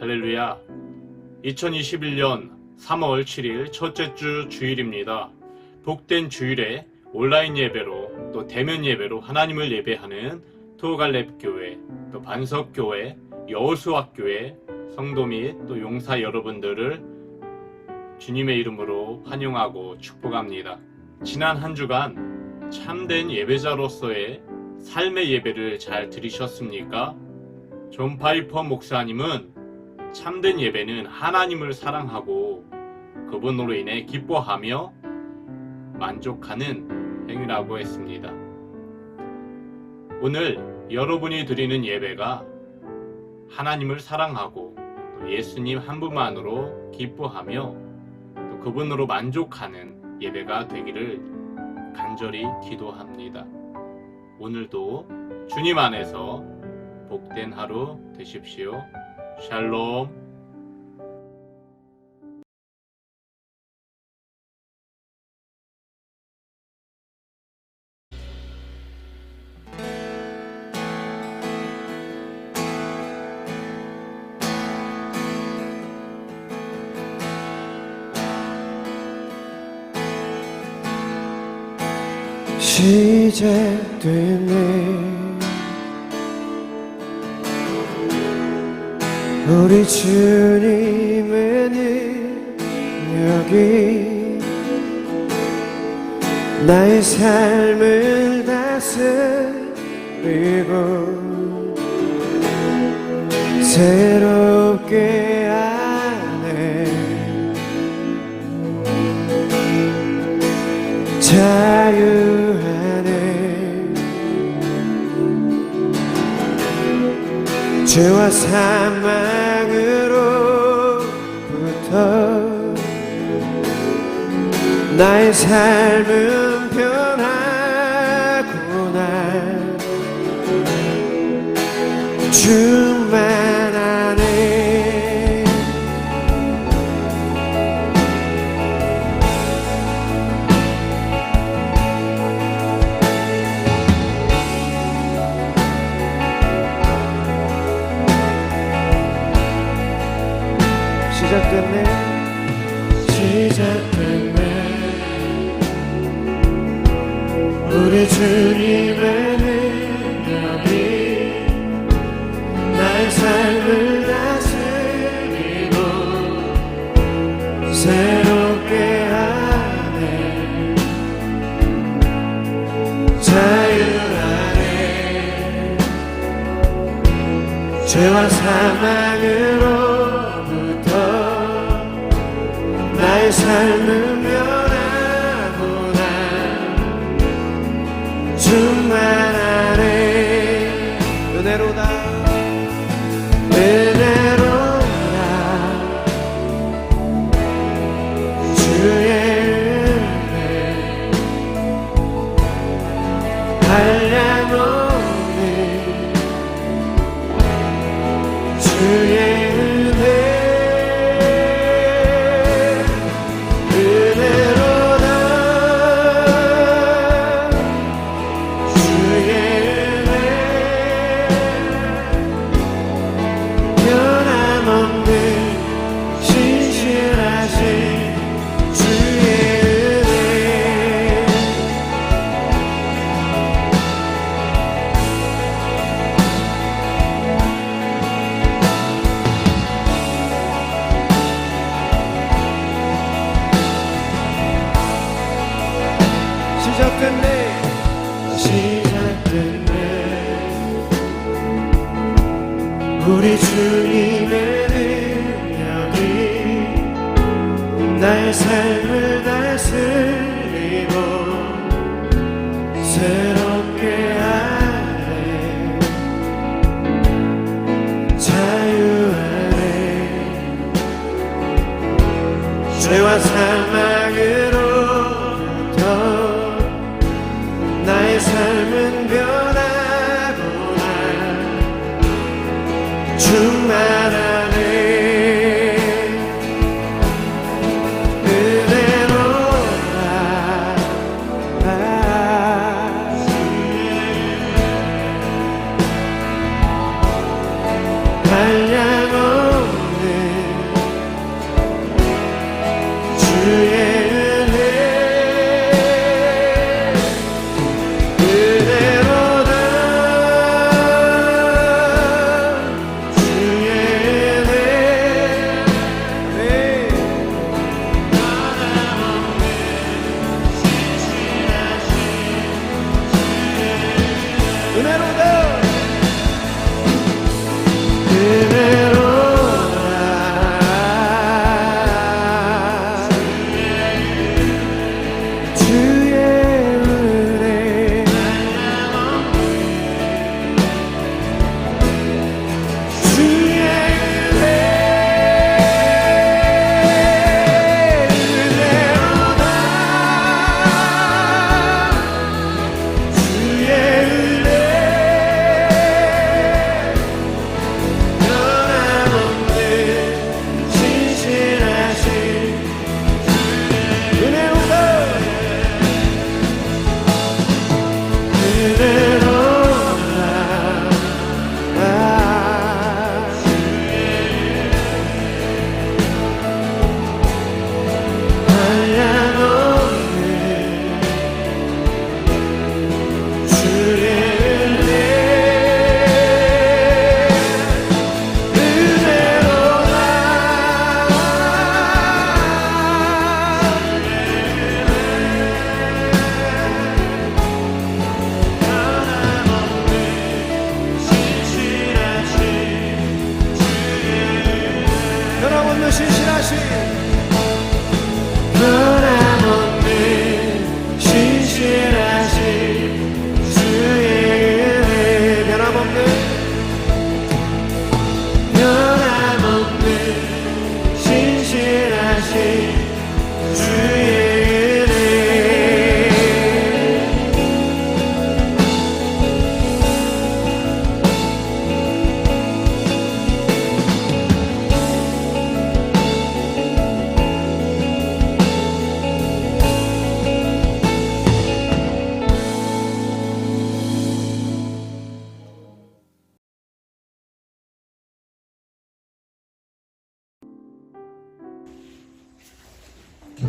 할렐루야. 2021년 3월 7일 첫째 주 주일입니다. 복된 주일에 온라인 예배로 또 대면 예배로 하나님을 예배하는 토갈렙교회, 또 반석교회, 여호수아교회 성도 및 또 용사 여러분들을 주님의 이름으로 환영하고 축복합니다. 지난 한 주간 참된 예배자로서의 삶의 예배를 잘 들으셨습니까? 존 파이퍼 목사님은 참된 예배는 하나님을 사랑하고 그분으로 인해 기뻐하며 만족하는 행위라고 했습니다. 오늘 여러분이 드리는 예배가 하나님을 사랑하고 또 예수님 한 분만으로 기뻐하며 또 그분으로 만족하는 예배가 되기를 간절히 기도합니다. 오늘도 주님 안에서 복된 하루 되십시오. 샬롬. 시작되네 우리 주님의 능력이 나의 삶을 다스리고 새롭게 하네 자유하네 죄와 사망으로부터 나의 삶은 변하구나 충만하네 시작됐네 우리 주님의 능력이 나의 삶을 다스리고 새롭게 하네 자유하네 죄와 사망으로부터 나의 삶은 변하구나 충만하네 은혜로다 은혜로다 주의 은혜 한량없는 주의 시작됐네 우리 주님의 능력이 나의 삶을 다스리고 새롭게 하네 자유하네 죄와 사망으로부터 나의 삶은 변하구나 충만하네 은혜로다 한량없는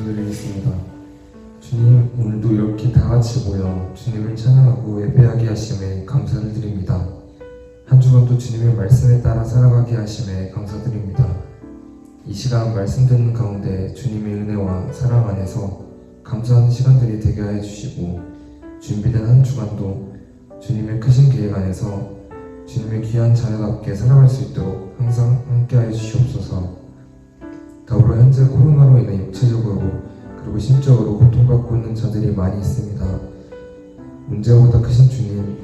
말씀드리겠습니다. 주님, 오늘도 이렇게 다 같이 모여 주님을 찬양하고 예배하게 하심에 감사를 드립니다. 한 주간도 주님의 말씀에 따라 살아가게 하심에 감사드립니다. 이 시간 말씀 듣는 가운데 주님의 은혜와 사랑 안에서 감사하는 시간들이 되게 해 주시고, 준비된 한 주간도 주님의 크신 계획 안에서 주님의 귀한 자녀답게 살아갈 수 있도록 항상 함께하여 주시옵소서. 더불어 현재 코로나로 인해 육체적으로 그리고 심적으로 고통받고 있는 자들이 많이 있습니다. 문제보다 크신 주님,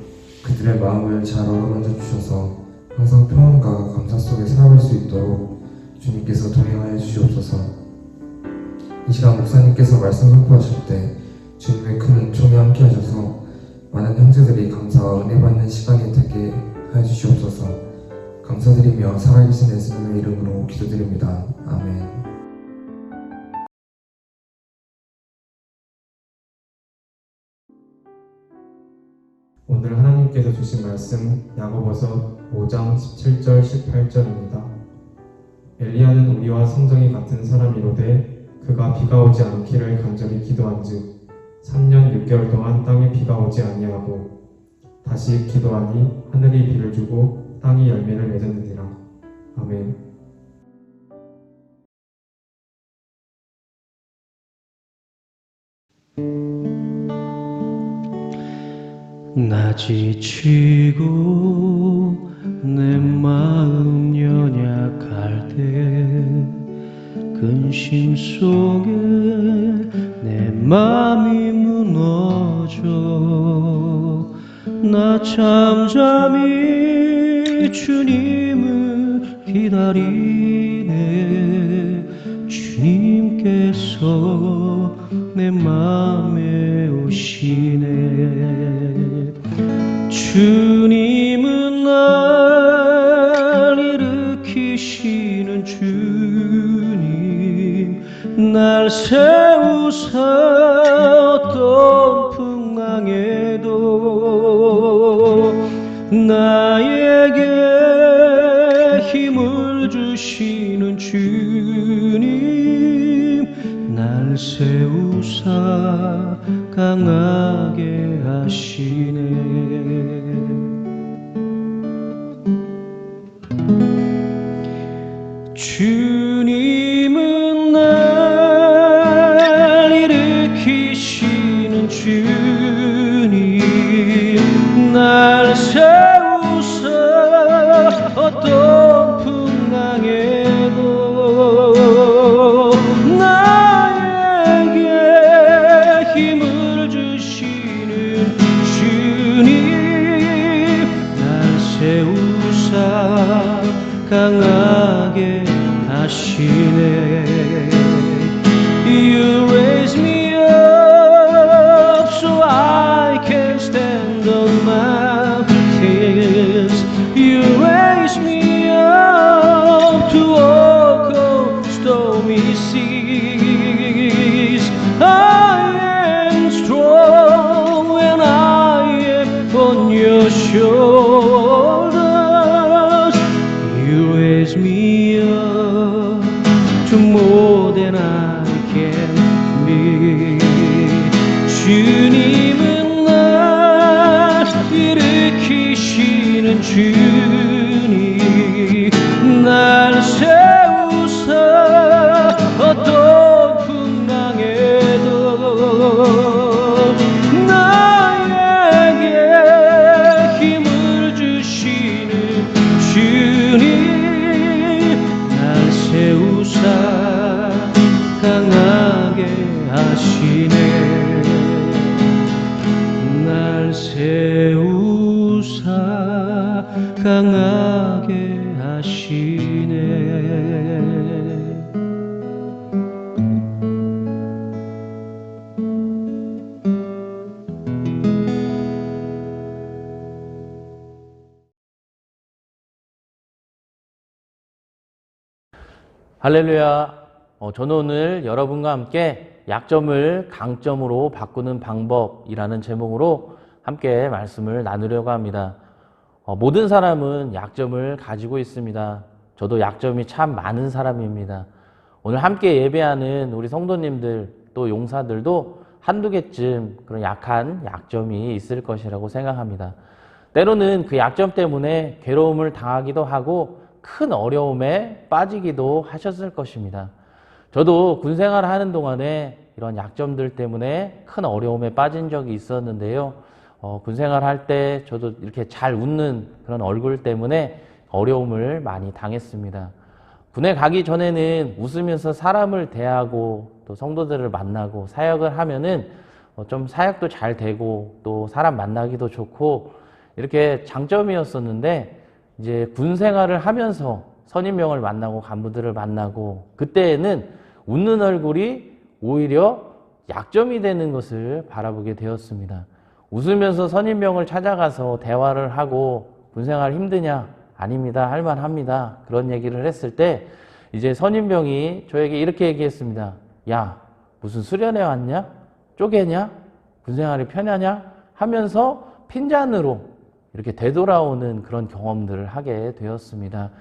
그들의 마음을 잘 어루만져 주셔서 항상 평안과 감사 속에 살아갈 수 있도록 주님께서 동행하여 주시옵소서. 이 시간 목사님께서 말씀 선포하실 때 주님의 큰 은총이 함께 하셔서 많은 형제들이 감사와 은혜 받는 시간이 되게 하여 주시옵소서. 감사드리며 살아계신 예수님의 이름으로 기도드립니다. 아멘. 오늘 하나님께서 주신 말씀 야고보서 5장 17절 18절입니다. 엘리야는 우리와 성정이 같은 사람이로되 그가 비가 오지 않기를 간절히 기도한즉 3년 6개월 동안 땅에 비가 오지 아니하고 다시 기도하니 하늘이 비를 주고 땅이 열매를 맺었느니라. 아멘. 나 지치고 내 마음 연약할 때 근심 속에 내 맘이 무너져 나 잠잠히 주님을 기다리네. 주님께서 내 맘에 오시네. 주님은 날 일으키시는 주님, 날 세우사 어떤 풍랑에도 나에게 힘을 주시는 주님, 날 세우사 강하게 하시네. 주님은 날 일으키시는 주님, 날 세우사 어떤 풍랑에도 나에게 힘을 주시는 주님, 날 세우사 강하게 하시네. You raise me up so I can stand on mountains. You raise me up to walk on stormy seas. I am strong when I am on your shoulders. You raise me up to more than I can be. 주님은 날 일으키시는 주님, 날 세우사 어떤 풍랑에도 나에게 힘을 주시는 주님, 날 세우사 강하게 하시네. 날 세우사 강하게 하시네. 할렐루야. 저는 오늘 여러분과 함께 약점을 강점으로 바꾸는 방법이라는 제목으로 함께 말씀을 나누려고 합니다. 모든 사람은 약점을 가지고 있습니다. 저도 약점이 참 많은 사람입니다. 오늘 함께 예배하는 우리 성도님들 또 용사들도 한두 개쯤 그런 약한 약점이 있을 것이라고 생각합니다. 때로는 그 약점 때문에 괴로움을 당하기도 하고 큰 어려움에 빠지기도 하셨을 것입니다. 저도 군 생활을 하는 동안에 이런 약점들 때문에 큰 어려움에 빠진 적이 있었는데요. 군 생활할 때 저도 이렇게 잘 웃는 그런 얼굴 때문에 어려움을 많이 당했습니다. 군에 가기 전에는 웃으면서 사람을 대하고 또 성도들을 만나고 사역을 하면은 좀 사역도 잘 되고 또 사람 만나기도 좋고 이렇게 장점이었었는데 이제 군 생활을 하면서 선임병을 만나고 간부들을 만나고 그때에는 웃는 얼굴이 오히려 약점이 되는 것을 바라보게 되었습니다. 웃으면서 선임병을 찾아가서 대화를 하고 군 생활 힘드냐? 아닙니다. 할만합니다. 그런 얘기를 했을 때 이제 선임병이 저에게 이렇게 얘기했습니다. 야, 무슨 수련회 왔냐? 쪼개냐? 군 생활이 편하냐? 하면서 핀잔으로 이렇게 되돌아오는 그런 경험들을 하게 되었습니다.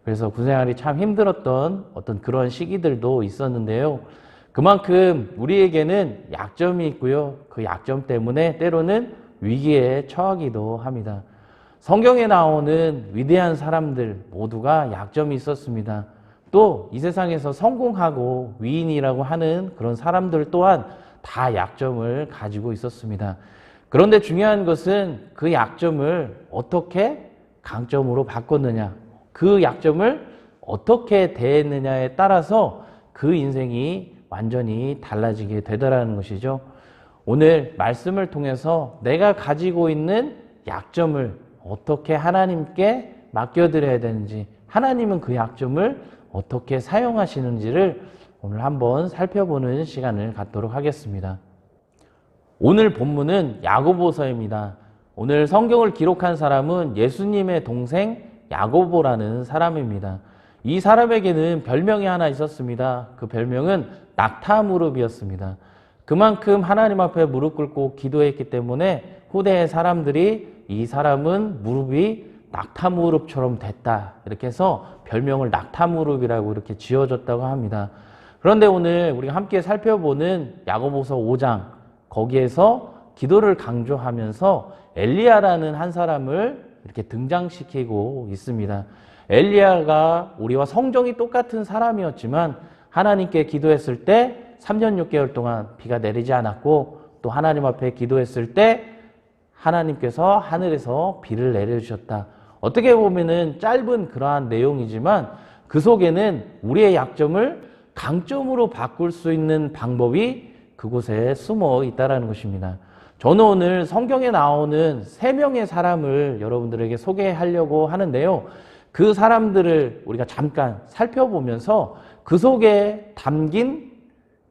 그래서 군 생활이 참 힘들었던 어떤 그런 시기들도 있었는데요. 그만큼 우리에게는 약점이 있고요. 그 약점 때문에 때로는 위기에 처하기도 합니다. 성경에 나오는 위대한 사람들 모두가 약점이 있었습니다. 또 이 세상에서 성공하고 위인이라고 하는 그런 사람들 또한 다 약점을 가지고 있었습니다. 그런데 중요한 것은 그 약점을 어떻게 강점으로 바꿨느냐, 그 약점을 어떻게 대했느냐에 따라서 그 인생이 완전히 달라지게 되더라는 것이죠. 오늘 말씀을 통해서 내가 가지고 있는 약점을 어떻게 하나님께 맡겨드려야 되는지, 하나님은 그 약점을 어떻게 사용하시는지를 오늘 한번 살펴보는 시간을 갖도록 하겠습니다. 오늘 본문은 야고보서입니다. 오늘 성경을 기록한 사람은 예수님의 동생 야고보라는 사람입니다. 이 사람에게는 별명이 하나 있었습니다. 그 별명은 낙타무릎이었습니다. 그만큼 하나님 앞에 무릎 꿇고 기도했기 때문에 후대의 사람들이 이 사람은 무릎이 낙타무릎처럼 됐다, 이렇게 해서 별명을 낙타무릎이라고 이렇게 지어줬다고 합니다. 그런데 오늘 우리가 함께 살펴보는 야고보서 5장, 거기에서 기도를 강조하면서 엘리야라는 한 사람을 이렇게 등장시키고 있습니다. 엘리야가 우리와 성정이 똑같은 사람이었지만 하나님께 기도했을 때 3년 6개월 동안 비가 내리지 않았고, 또 하나님 앞에 기도했을 때 하나님께서 하늘에서 비를 내려주셨다. 어떻게 보면은 짧은 그러한 내용이지만 그 속에는 우리의 약점을 강점으로 바꿀 수 있는 방법이 그곳에 숨어 있다는 것입니다. 저는 오늘 성경에 나오는 3명의 사람을 여러분들에게 소개하려고 하는데요. 그 사람들을 우리가 잠깐 살펴보면서 그 속에 담긴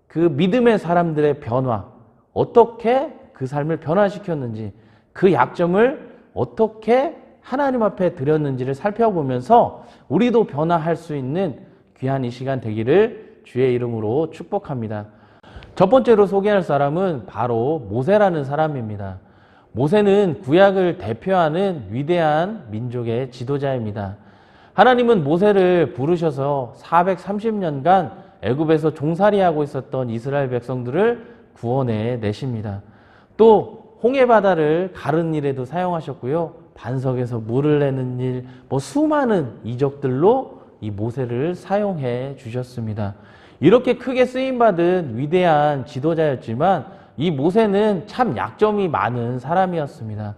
그 믿음의 사람들의 변화, 어떻게 그 삶을 변화시켰는지, 그 약점을 어떻게 하나님 앞에 드렸는지를 살펴보면서 우리도 변화할 수 있는 귀한 이 시간 되기를 주의 이름으로 축복합니다. 첫 번째로 소개할 사람은 바로 모세라는 사람입니다. 모세는 구약을 대표하는 위대한 민족의 지도자입니다. 하나님은 모세를 부르셔서 430년간 애굽에서 종살이하고 있었던 이스라엘 백성들을 구원해 내십니다. 또 홍해바다를 가른 일에도 사용하셨고요. 반석에서 물을 내는 일, 수많은 이적들로 이 모세를 사용해 주셨습니다. 이렇게 크게 쓰임받은 위대한 지도자였지만 이 모세는 참 약점이 많은 사람이었습니다.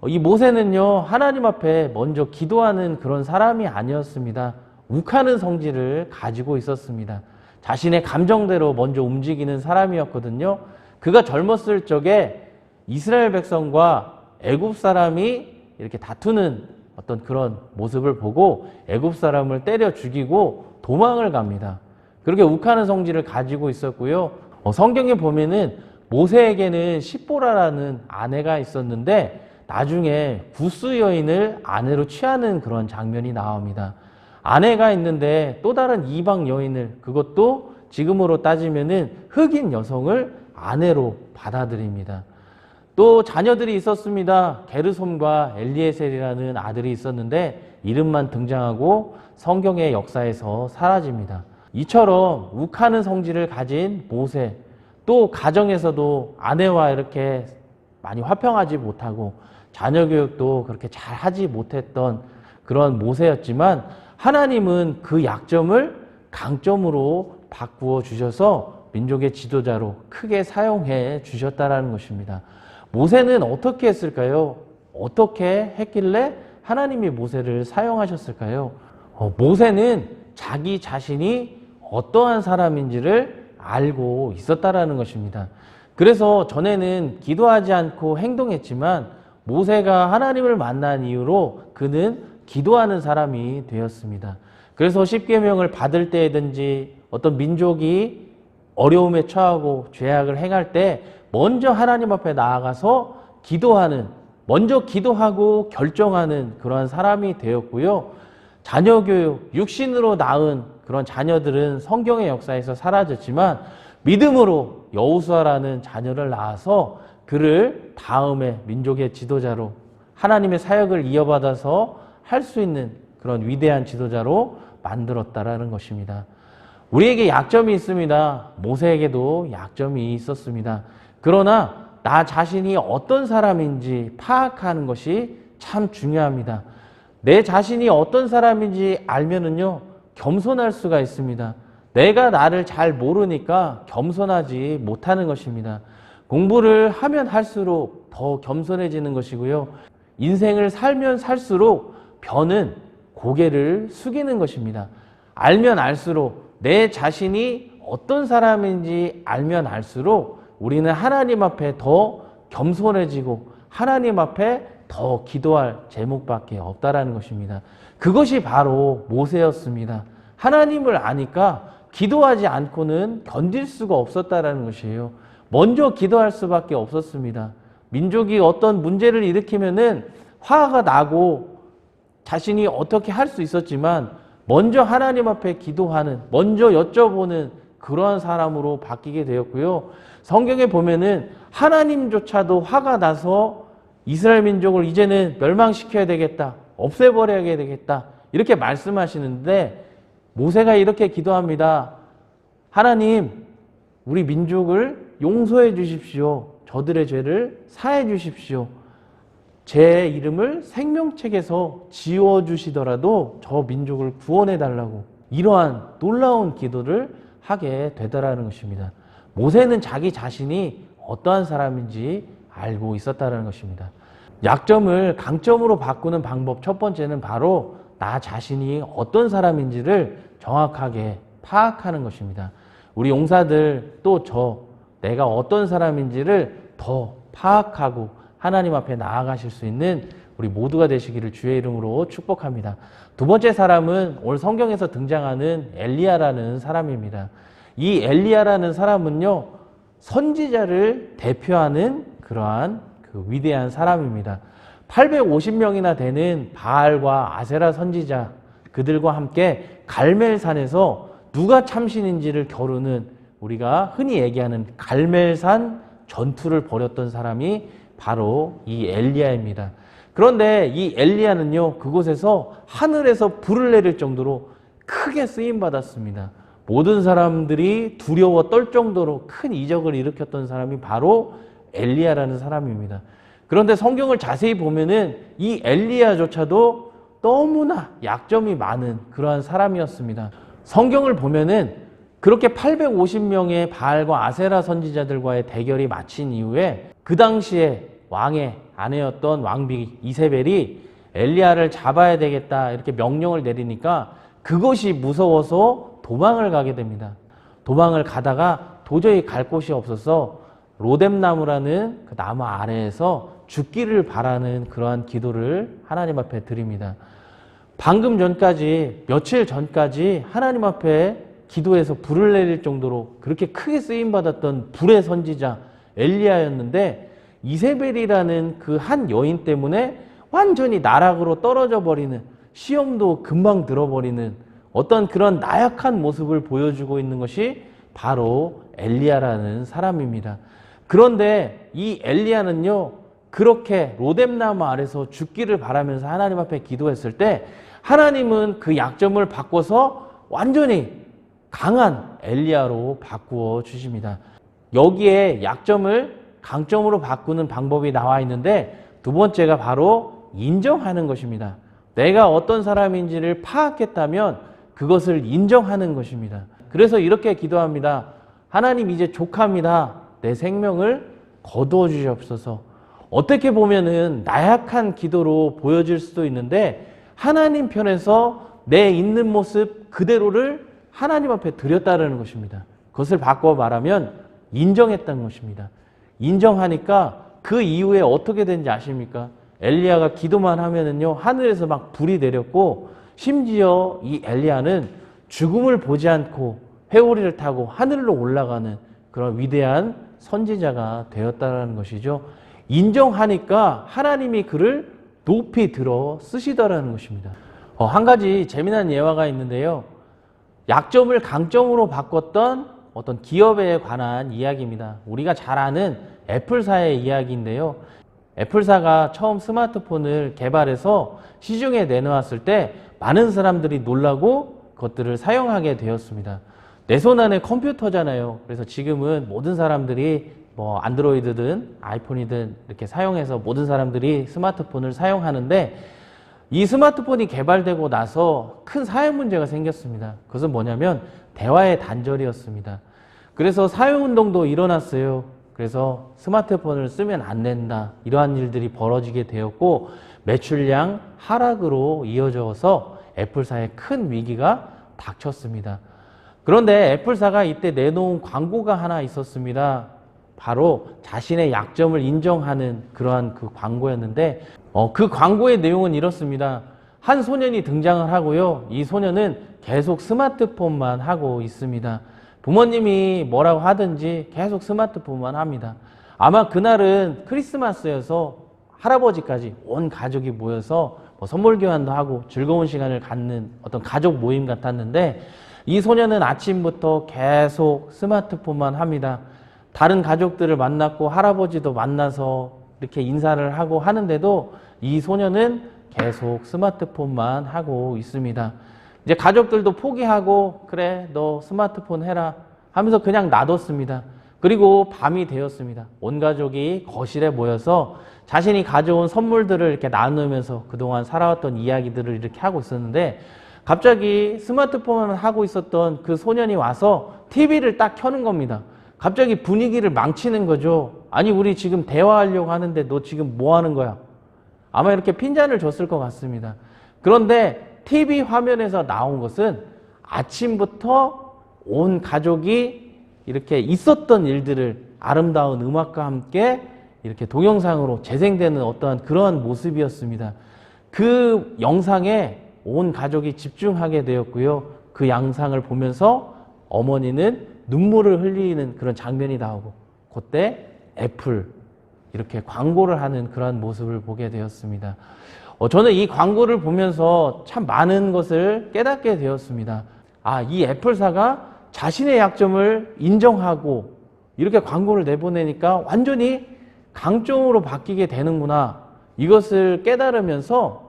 이 모세는요, 하나님 앞에 먼저 기도하는 그런 사람이 아니었습니다. 욱하는 성질을 가지고 있었습니다. 자신의 감정대로 먼저 움직이는 사람이었거든요. 그가 젊었을 적에 이스라엘 백성과 애굽 사람이 이렇게 다투는 어떤 그런 모습을 보고 애굽 사람을 때려 죽이고 도망을 갑니다. 그렇게 욱하는 성질을 가지고 있었고요. 성경에 보면은 모세에게는 십보라라는 아내가 있었는데 나중에 구스 여인을 아내로 취하는 그런 장면이 나옵니다. 아내가 있는데 또 다른 이방 여인을, 그것도 지금으로 따지면은 흑인 여성을 아내로 받아들입니다. 또 자녀들이 있었습니다. 게르솜과 엘리에셀이라는 아들이 있었는데 이름만 등장하고 성경의 역사에서 사라집니다. 이처럼 욱하는 성질을 가진 모세, 또 가정에서도 아내와 이렇게 많이 화평하지 못하고 자녀 교육도 그렇게 잘 하지 못했던 그런 모세였지만 하나님은 그 약점을 강점으로 바꾸어 주셔서 민족의 지도자로 크게 사용해 주셨다라는 것입니다. 모세는 어떻게 했을까요? 어떻게 했길래 하나님이 모세를 사용하셨을까요? 모세는 자기 자신이 어떠한 사람인지를 알고 있었다라는 것입니다. 그래서 전에는 기도하지 않고 행동했지만 모세가 하나님을 만난 이후로 그는 기도하는 사람이 되었습니다. 그래서 십계명을 받을 때든지 어떤 민족이 어려움에 처하고 죄악을 행할 때 먼저 하나님 앞에 나아가서 기도하는, 먼저 기도하고 결정하는 그러한 사람이 되었고요. 자녀 교육, 육신으로 낳은 그런 자녀들은 성경의 역사에서 사라졌지만 믿음으로 여호수아라는 자녀를 낳아서 그를 다음에 민족의 지도자로 하나님의 사역을 이어받아서 할 수 있는 그런 위대한 지도자로 만들었다라는 것입니다. 우리에게 약점이 있습니다. 모세에게도 약점이 있었습니다. 그러나 나 자신이 어떤 사람인지 파악하는 것이 참 중요합니다. 내 자신이 어떤 사람인지 알면은요, 겸손할 수가 있습니다. 내가 나를 잘 모르니까 겸손하지 못하는 것입니다. 공부를 하면 할수록 더 겸손해지는 것이고요. 인생을 살면 살수록 변은 고개를 숙이는 것입니다. 알면 알수록 내 자신이 어떤 사람인지 알면 알수록 우리는 하나님 앞에 더 겸손해지고 하나님 앞에 더 기도할 제목밖에 없다라는 것입니다. 그것이 바로 모세였습니다. 하나님을 아니까 기도하지 않고는 견딜 수가 없었다라는 것이에요. 먼저 기도할 수밖에 없었습니다. 민족이 어떤 문제를 일으키면은 화가 나고 자신이 어떻게 할 수 있었지만 먼저 하나님 앞에 기도하는, 먼저 여쭤보는 그러한 사람으로 바뀌게 되었고요. 성경에 보면은 하나님조차도 화가 나서 이스라엘 민족을 이제는 멸망시켜야 되겠다, 없애버려야 되겠다 이렇게 말씀하시는데 모세가 이렇게 기도합니다. 하나님, 우리 민족을 용서해 주십시오. 저들의 죄를 사해 주십시오. 제 이름을 생명책에서 지워주시더라도 저 민족을 구원해 달라고 이러한 놀라운 기도를 하게 되더라는 것입니다. 모세는 자기 자신이 어떠한 사람인지 알고 있었다는 것입니다. 약점을 강점으로 바꾸는 방법 첫 번째는 바로 나 자신이 어떤 사람인지를 정확하게 파악하는 것입니다. 우리 용사들 또 내가 어떤 사람인지를 더 파악하고 하나님 앞에 나아가실 수 있는 우리 모두가 되시기를 주의 이름으로 축복합니다. 두 번째 사람은 오늘 성경에서 등장하는 엘리야라는 사람입니다. 이 엘리야라는 사람은요, 선지자를 대표하는 그러한 그 위대한 사람입니다. 850명이나 되는 바알과 아세라 선지자, 그들과 함께 갈멜산에서 누가 참신인지를 겨루는 우리가 흔히 얘기하는 갈멜산 전투를 벌였던 사람이 바로 이 엘리야입니다. 그런데 이 엘리야는요, 그곳에서 하늘에서 불을 내릴 정도로 크게 쓰임받았습니다. 모든 사람들이 두려워 떨 정도로 큰 이적을 일으켰던 사람이 바로 엘리야라는 사람입니다. 그런데 성경을 자세히 보면은 이 엘리야조차도 너무나 약점이 많은 그러한 사람이었습니다. 성경을 보면은 그렇게 850명의 바알과 아세라 선지자들과의 대결이 마친 이후에 그 당시에 왕의 아내였던 왕비 이세벨이 엘리야를 잡아야 되겠다 이렇게 명령을 내리니까 그것이 무서워서 도망을 가게 됩니다. 도망을 가다가 도저히 갈 곳이 없어서 로뎀나무라는 그 나무 아래에서 죽기를 바라는 그러한 기도를 하나님 앞에 드립니다. 방금 전까지, 며칠 전까지 하나님 앞에 기도해서 불을 내릴 정도로 그렇게 크게 쓰임받았던 불의 선지자 엘리야였는데 이세벨이라는 그 한 여인 때문에 완전히 나락으로 떨어져 버리는, 시험도 금방 들어버리는 어떤 그런 나약한 모습을 보여주고 있는 것이 바로 엘리야라는 사람입니다. 그런데 이 엘리야는요, 그렇게 로뎀나무 아래서 죽기를 바라면서 하나님 앞에 기도했을 때 하나님은 그 약점을 바꿔서 완전히 강한 엘리야로 바꾸어 주십니다. 여기에 약점을 강점으로 바꾸는 방법이 나와 있는데 두 번째가 바로 인정하는 것입니다. 내가 어떤 사람인지를 파악했다면 그것을 인정하는 것입니다. 그래서 이렇게 기도합니다. 하나님, 이제 족합니다. 내 생명을 거두어 주시옵소서. 어떻게 보면은 나약한 기도로 보여질 수도 있는데 하나님 편에서 내 있는 모습 그대로를 하나님 앞에 드렸다는 것입니다. 그것을 바꿔 말하면 인정했다는 것입니다. 인정하니까 그 이후에 어떻게 된지 아십니까? 엘리야가 기도만 하면은요, 하늘에서 막 불이 내렸고, 심지어 이 엘리야는 죽음을 보지 않고 회오리를 타고 하늘로 올라가는 그런 위대한 선지자가 되었다는 것이죠. 인정하니까 하나님이 그를 높이 들어 쓰시더라는 것입니다. 한 가지 재미난 예화가 있는데요. 약점을 강점으로 바꿨던 어떤 기업에 관한 이야기입니다. 우리가 잘 아는 애플사의 이야기인데요. 애플사가 처음 스마트폰을 개발해서 시중에 내놓았을 때 많은 사람들이 놀라고 그것들을 사용하게 되었습니다. 내 손 안에 컴퓨터잖아요. 그래서 지금은 모든 사람들이 뭐 안드로이드든 아이폰이든 이렇게 사용해서 모든 사람들이 스마트폰을 사용하는데 이 스마트폰이 개발되고 나서 큰 사회 문제가 생겼습니다. 그것은 뭐냐면 대화의 단절이었습니다. 그래서 사회운동도 일어났어요. 그래서 스마트폰을 쓰면 안 된다. 이러한 일들이 벌어지게 되었고 매출량 하락으로 이어져서 애플사에 큰 위기가 닥쳤습니다. 그런데 애플사가 이때 내놓은 광고가 하나 있었습니다. 바로 자신의 약점을 인정하는 그러한 그 광고였는데 그 광고의 내용은 이렇습니다. 한 소년이 등장을 하고요. 이 소년은 계속 스마트폰만 하고 있습니다. 부모님이 뭐라고 하든지 계속 스마트폰만 합니다. 아마 그날은 크리스마스여서 할아버지까지 온 가족이 모여서 선물 교환도 하고 즐거운 시간을 갖는 어떤 가족 모임 같았는데 이 소년은 아침부터 계속 스마트폰만 합니다. 다른 가족들을 만났고 할아버지도 만나서 이렇게 인사를 하고 하는데도 이 소년은 계속 스마트폰만 하고 있습니다. 이제 가족들도 포기하고 그래 너 스마트폰 해라 하면서 그냥 놔뒀습니다. 그리고 밤이 되었습니다. 온 가족이 거실에 모여서 자신이 가져온 선물들을 이렇게 나누면서 그동안 살아왔던 이야기들을 이렇게 하고 있었는데 갑자기 스마트폰을 하고 있었던 그 소년이 와서 TV를 딱 켜는 겁니다. 갑자기 분위기를 망치는 거죠. 아니 우리 지금 대화하려고 하는데 너 지금 뭐 하는 거야? 아마 이렇게 핀잔을 줬을 것 같습니다. 그런데 TV 화면에서 나온 것은 아침부터 온 가족이 이렇게 있었던 일들을 아름다운 음악과 함께 이렇게 동영상으로 재생되는 어떠한 그러한 모습이었습니다. 그 영상에 온 가족이 집중하게 되었고요. 그 영상을 보면서 어머니는 눈물을 흘리는 그런 장면이 나오고 그때 애플 이렇게 광고를 하는 그런 모습을 보게 되었습니다. 저는 이 광고를 보면서 참 많은 것을 깨닫게 되었습니다. 이 애플사가 자신의 약점을 인정하고 이렇게 광고를 내보내니까 완전히 강점으로 바뀌게 되는구나. 이것을 깨달으면서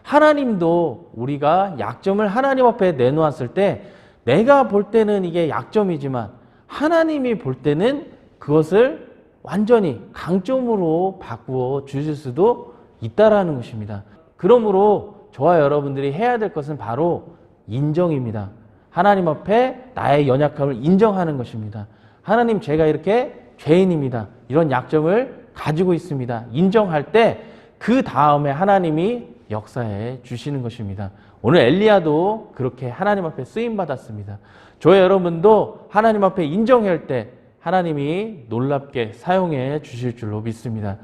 하나님도 우리가 약점을 하나님 앞에 내놓았을 때 내가 볼 때는 이게 약점이지만 하나님이 볼 때는 그것을 완전히 강점으로 바꾸어 주실 수도 있다라는 것입니다. 그러므로 저와 여러분들이 해야 될 것은 바로 인정입니다. 하나님 앞에 나의 연약함을 인정하는 것입니다. 하나님, 제가 이렇게 죄인입니다. 이런 약점을 가지고 있습니다. 인정할 때 그 다음에 하나님이 역사해 주시는 것입니다. 오늘 엘리야도 그렇게 하나님 앞에 쓰임받았습니다. 저와 여러분도 하나님 앞에 인정할 때 하나님이 놀랍게 사용해 주실 줄로 믿습니다.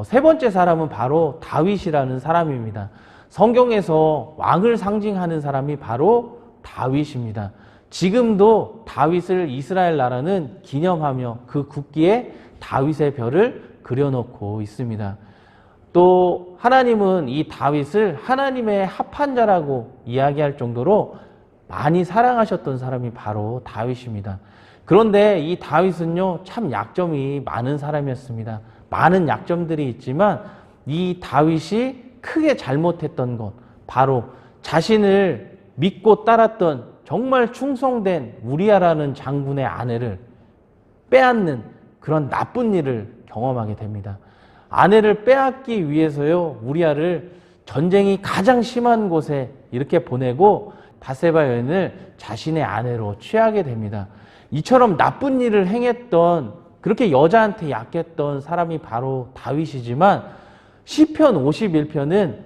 세 번째 사람은 바로 다윗이라는 사람입니다. 성경에서 왕을 상징하는 사람이 바로 다윗입니다. 지금도 다윗을 이스라엘 나라는 기념하며 그 국기에 다윗의 별을 그려놓고 있습니다. 또 하나님은 이 다윗을 하나님의 합한 자라고 이야기할 정도로 많이 사랑하셨던 사람이 바로 다윗입니다. 그런데 이 다윗은요, 참 약점이 많은 사람이었습니다. 많은 약점들이 있지만 이 다윗이 크게 잘못했던 것, 바로 자신을 믿고 따랐던 정말 충성된 우리아라는 장군의 아내를 빼앗는 그런 나쁜 일을 경험하게 됩니다. 아내를 빼앗기 위해서요, 우리아를 전쟁이 가장 심한 곳에 이렇게 보내고 바세바 여인을 자신의 아내로 취하게 됩니다. 이처럼 나쁜 일을 행했던, 그렇게 여자한테 약했던 사람이 바로 다윗이지만 시편 51편은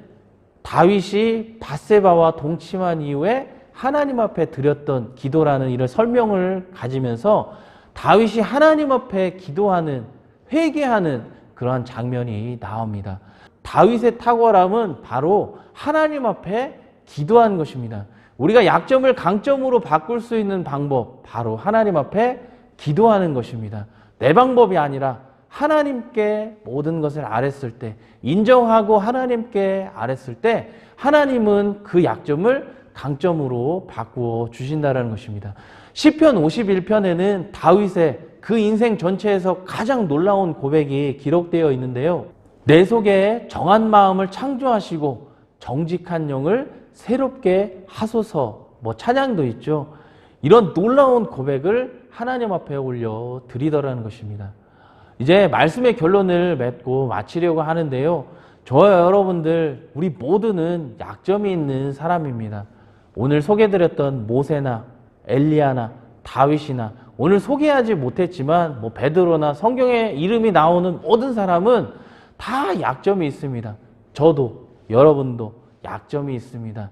다윗이 바세바와 동침한 이후에 하나님 앞에 드렸던 기도라는 이런 설명을 가지면서 다윗이 하나님 앞에 기도하는, 회개하는 그러한 장면이 나옵니다. 다윗의 탁월함은 바로 하나님 앞에 기도한 것입니다. 우리가 약점을 강점으로 바꿀 수 있는 방법, 바로 하나님 앞에 기도하는 것입니다. 내 방법이 아니라 하나님께 모든 것을 아뢰었을 때, 인정하고 하나님께 아뢰었을 때 하나님은 그 약점을 강점으로 바꾸어 주신다는 것입니다. 시편 51편에는 다윗의 그 인생 전체에서 가장 놀라운 고백이 기록되어 있는데요. 내 속에 정한 마음을 창조하시고 정직한 영을 새롭게 하소서, 찬양도 있죠. 이런 놀라운 고백을 하나님 앞에 올려 드리더라는 것입니다. 이제 말씀의 결론을 맺고 마치려고 하는데요. 저와 여러분들, 우리 모두는 약점이 있는 사람입니다. 오늘 소개드렸던 모세나 엘리야나 다윗이나 오늘 소개하지 못했지만 베드로나 성경에 이름이 나오는 모든 사람은 다 약점이 있습니다. 저도, 여러분도 약점이 있습니다.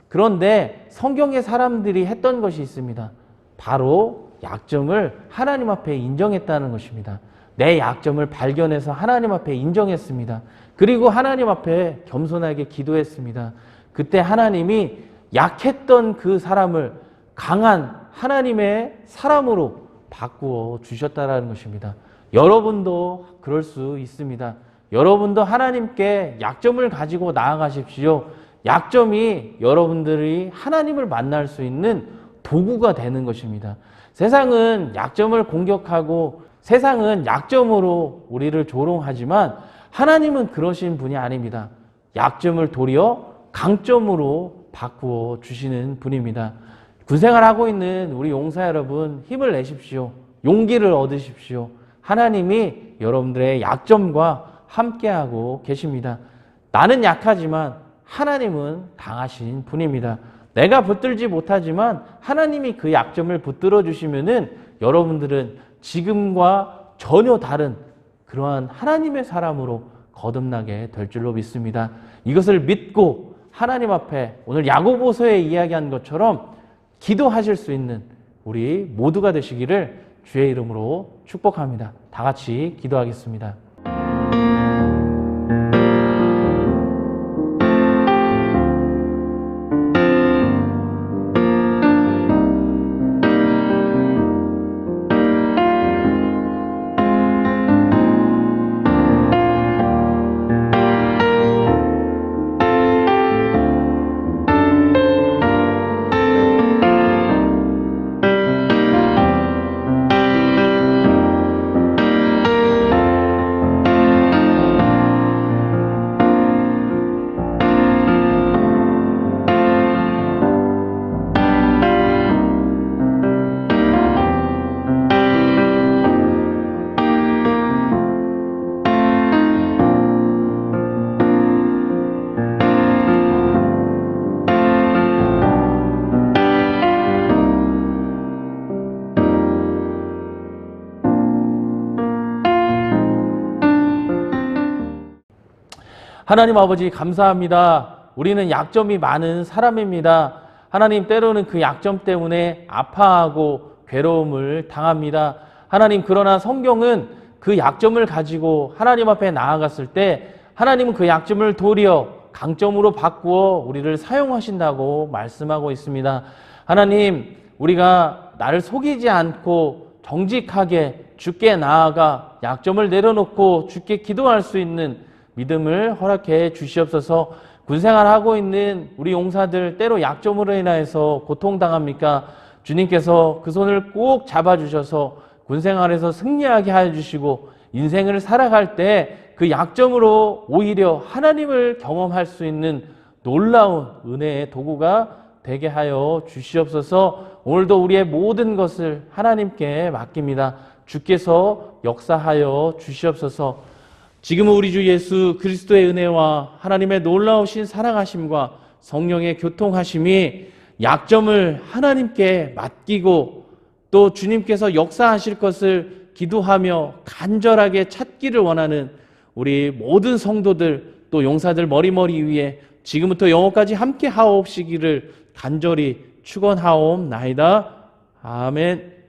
그런데 성경의 사람들이 했던 것이 있습니다. 바로 약점을 하나님 앞에 인정했다는 것입니다. 내 약점을 발견해서 하나님 앞에 인정했습니다. 그리고 하나님 앞에 겸손하게 기도했습니다. 그때 하나님이 약했던 그 사람을 강한 하나님의 사람으로 바꾸어 주셨다는 것입니다. 여러분도 그럴 수 있습니다. 여러분도 하나님께 약점을 가지고 나아가십시오. 약점이 여러분들이 하나님을 만날 수 있는 도구가 되는 것입니다. 세상은 약점을 공격하고 세상은 약점으로 우리를 조롱하지만 하나님은 그러신 분이 아닙니다. 약점을 도리어 강점으로 바꾸어 주시는 분입니다. 군생활 하고 있는 우리 용사 여러분, 힘을 내십시오. 용기를 얻으십시오. 하나님이 여러분들의 약점과 함께하고 계십니다. 나는 약하지만 하나님은 강하신 분입니다. 내가 붙들지 못하지만 하나님이 그 약점을 붙들어 주시면은 여러분들은 지금과 전혀 다른 그러한 하나님의 사람으로 거듭나게 될 줄로 믿습니다. 이것을 믿고 하나님 앞에 오늘 야고보서에 이야기한 것처럼 기도하실 수 있는 우리 모두가 되시기를 주의 이름으로 축복합니다. 다 같이 기도하겠습니다. 하나님 아버지 감사합니다. 우리는 약점이 많은 사람입니다. 하나님, 때로는 그 약점 때문에 아파하고 괴로움을 당합니다. 하나님, 그러나 성경은 그 약점을 가지고 하나님 앞에 나아갔을 때 하나님은 그 약점을 도리어 강점으로 바꾸어 우리를 사용하신다고 말씀하고 있습니다. 하나님, 우리가 나를 속이지 않고 정직하게 주께 나아가 약점을 내려놓고 주께 기도할 수 있는 믿음을 허락해 주시옵소서. 군생활하고 있는 우리 용사들 때로 약점으로 인하여서 고통당합니까? 주님께서 그 손을 꼭 잡아주셔서 군생활에서 승리하게 해주시고 인생을 살아갈 때 그 약점으로 오히려 하나님을 경험할 수 있는 놀라운 은혜의 도구가 되게 하여 주시옵소서. 오늘도 우리의 모든 것을 하나님께 맡깁니다. 주께서 역사하여 주시옵소서. 지금은 우리 주 예수 그리스도의 은혜와 하나님의 놀라우신 사랑하심과 성령의 교통하심이 약점을 하나님께 맡기고 또 주님께서 역사하실 것을 기도하며 간절하게 찾기를 원하는 우리 모든 성도들 또 용사들 머리머리 위에 지금부터 영원까지 함께 하옵시기를 간절히 축원하옵나이다. 아멘.